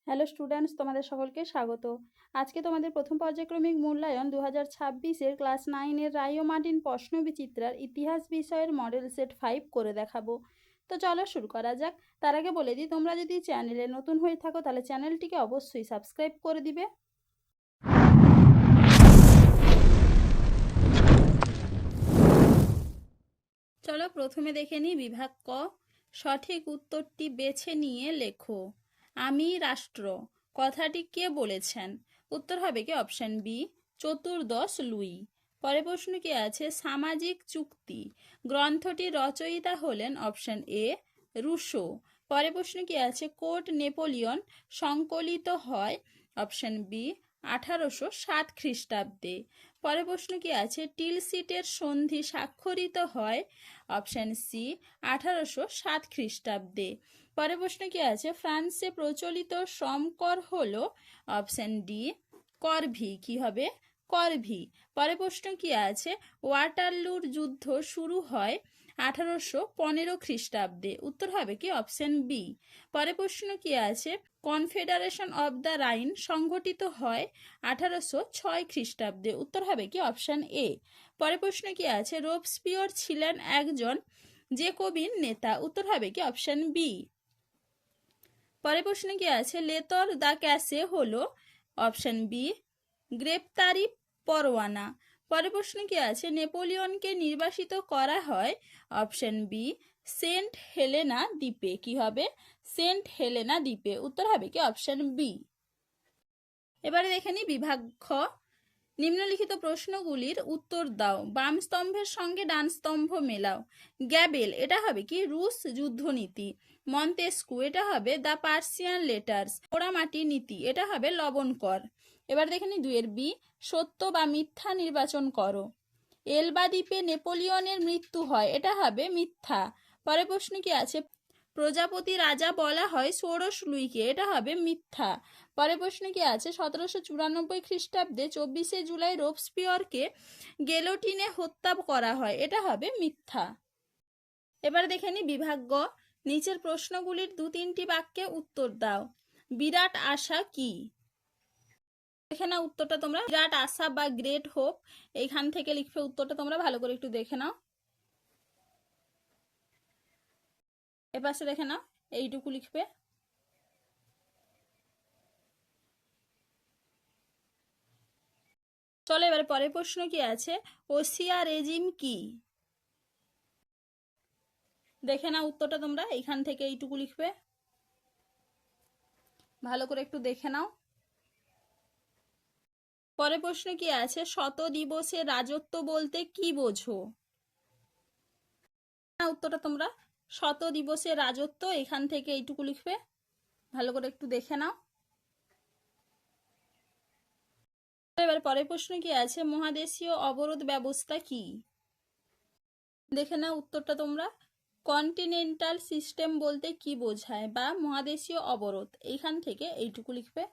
Hello students, তোমাদের সকলকে স্বাগত। আজকে তোমাদের প্রথম পর্যায়ক্রমিক মূল্যায়ন 2026-এর ক্লাস 9-এর রায় মার্টিন প্রশ্নবিচিত্রার ইতিহাস বিষয়ের মডেল সেট 5 করে দেখাবো। তো চলো শুরু করা যাক। তার আগে বলে দিই, তোমরা যদি চ্যানেলে নতুন হয়ে থাকো তাহলে চ্যানেলটিকে অবশ্যই সাবস্ক্রাইব করে দিবে। চলো প্রথমে দেখে নিই বিভাগ ক। সঠিক উত্তরটি বেছে নিয়ে লেখো। আমি রাষ্ট্র কথাটি কে বলেছেন? উত্তর হবে কি অপশন বি, চতুর্দশ লুই। পরের প্রশ্ন কি আছে? সামাজিক চুক্তি গ্রন্থটির রচয়িতা হলেন অপশন এ, রুশো। পরের প্রশ্ন কি আছে? কোর্ট নেপোলিয়ন সংকলিত হয় অপশন বি, 1860 খ্রিস্টাব্দে। পরের প্রশ্ন কি আছে? টিলসিটের সন্ধি স্বাক্ষরিত হয় অপশন সি, 1807 খ্রিস্টাব্দে। পরের প্রশ্ন কি আছে? ফ্রান্সে প্রচলিত শ্রমকর হলো অপশন ডি, করভি। কি হবে? করভি। পরের প্রশ্ন কি আছে? ওয়াটারলুর যুদ্ধ শুরু হয় 1815 খ্রিস্টাব্দে। উত্তর হবে কি অপশন বি। পরের প্রশ্ন কি আছে? কনফেডারেশন অব দ্য রাইন সংগঠিত হয় 1806 খ্রিস্টাব্দে। উত্তর হবে কি অপশন এ। পরের প্রশ্ন কি আছে? রোবস্পিয়র ছিলেন একজন জেকোবিন নেতা। উত্তর হবে কি অপশন বি। পরের প্রশ্ন কি আছে? লেতর দ্য ক্যাসে হলো অপশন বি, গ্রেপ্তারি পরোয়ানা। পরের প্রশ্ন কি আছে? নেপোলিয়নকে নির্বাসিত করা হয় অপশন বি, সেন্ট হেলেনা দ্বীপে। কি হবে? সেন্ট হেলেনা দ্বীপে। উত্তর হবে কি অপশন বি। এবারে দেখে নি বিভাগ খ। নিম্নলিখিত প্রশ্নগুলির উত্তর দাও। বাম স্তম্ভের সঙ্গে ডান স্তম্ভ মেলাও। গ্যাবেল এটা হবে কি? রুশ যুদ্ধনীতি। মন্তেস্কু এটা হবে দ্য পার্সিয়ান লেটার্স। পোড়ামাটি নীতি এটা হবে লবণ কর। এবার দেখে নি দুয়ের বি, সত্য বা মিথ্যা নির্বাচন করো। এলবা দ্বীপে নেপোলিয়নের মৃত্যু হয় এটা হবে মিথ্যা। পরের প্রশ্ন কি আছে? প্রজাপতি রাজা বলা হয় ষোড়শ লুইকে। এটা হবে মিথ্যা। পরের প্রশ্ন কি আছে? 1794 খ্রিস্টাব্দে 24শে জুলাই রোবস্পিয়রকে গেলোটিনে হত্যা করা হয়। এটা হবে মিথ্যা। এবার দেখে নি বিভাগ গ। নিচের প্রশ্নগুলির 2-3টি বাক্যে উত্তর দাও। বিরাট আশা কি? দেখে নাও উত্তরটা তোমরা। বিরাট আশা বা গ্রেট হোপ, এইখান থেকে লিখবে উত্তরটা। তোমরা ভালো করে একটু দেখে নাও। এপাশে দেখে নাও, এইটুকু লিখবে। চলো এবারে পরের প্রশ্ন কি আছে? ওসিয়া রেজিম কি? দেখে নাও উত্তরটা তোমরা। এইখান থেকে এইটুকু লিখবে, ভালো করে একটু দেখে নাও। পরের প্রশ্ন কি আছে? শত দিবসের রাজত্ব বলতে কি বোঝো? উত্তরটা তোমরা। শত দিবসের রাজত্ব, এখান থেকে এইটুকু লিখবে, ভালো করে একটু দেখে নাও। এবার পরের প্রশ্ন কি আছে? মহাদেশীয় অবরোধ ব্যবস্থা কি? দেখে নাও উত্তরটা তোমরা। কন্টিনেন্টাল সিস্টেম বলতে কি বোঝায় বা মহাদেশীয় অবরোধ, এইখান থেকে এইটুকু লিখবে।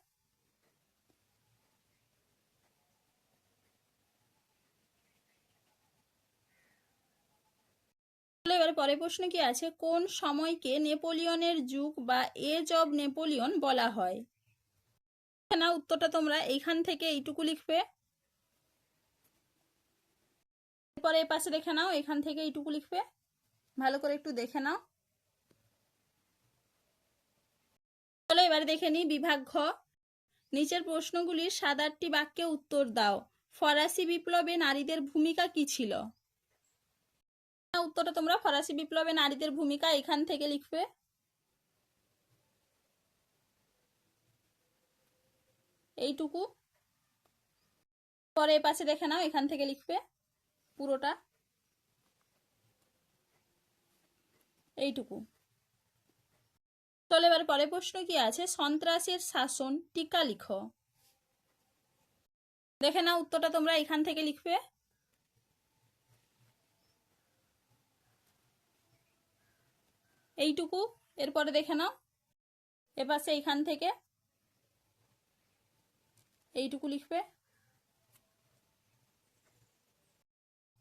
এবারে পরের প্রশ্ন কি আছে? কোন সময়কে নেপোলিয়নের যুগ বা এজ অব নেপোলিয়ন বলা হয়? না উত্তরটা তোমরা এইখান থেকে এইটুকু লিখবে। এরপরে এ পাশে দেখে নাও, এখান থেকে এইটুকু লিখবে, ভালো করে একটু দেখে নাও। চলো এবারে দেখে নিই বিভাগ ঘ। নিচের প্রশ্নগুলির 7-8টি বাক্যে উত্তর দাও। ফরাসি বিপ্লবে নারীদের ভূমিকা কি ছিল? উত্তরটা তোমরা। ফরাসি বিপ্লবে নারীদের ভূমিকা এখান থেকে লিখবে, এইটুকু। পরে এ পাশে দেখে নাও, এখান থেকে লিখবে পুরোটা, এইটুকু। চলো এবার পরের প্রশ্ন কি আছে? সন্ত্রাসের শাসন টিকা লিখো। দেখে নাও উত্তরটা তোমরা এখান থেকে লিখবে, এইটুকু। এরপরে দেখে নাও এপাশে এইখান থেকে এইটুকু লিখবে।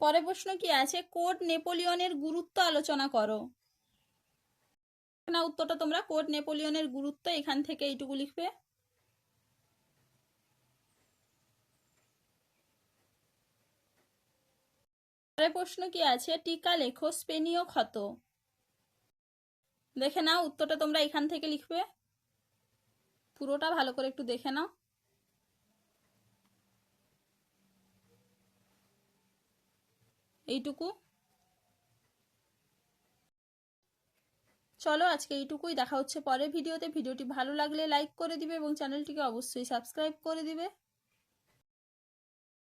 পরের প্রশ্ন কি আছে? কোড নেপোলিয়নের গুরুত্ব আলোচনা করো। না উত্তরটা তোমরা কোড নেপোলিয়নের গুরুত্ব, এখান থেকে এইটুকু লিখবে। পরের প্রশ্ন কি আছে, টিকা লেখো স্পেনীয় ক্ষত। দেখে নাও উত্তরটা তোমরা এখান থেকে লিখবে, পুরোটা ভালো করে একটু দেখে নাও। এইটুকু। চলো আজকে এইটুকুই, দেখা হচ্ছে পরের ভিডিওতে। ভিডিওটি ভালো লাগলে লাইক করে দিবে এবং চ্যানেলটিকে অবশ্যই সাবস্ক্রাইব করে দিবে।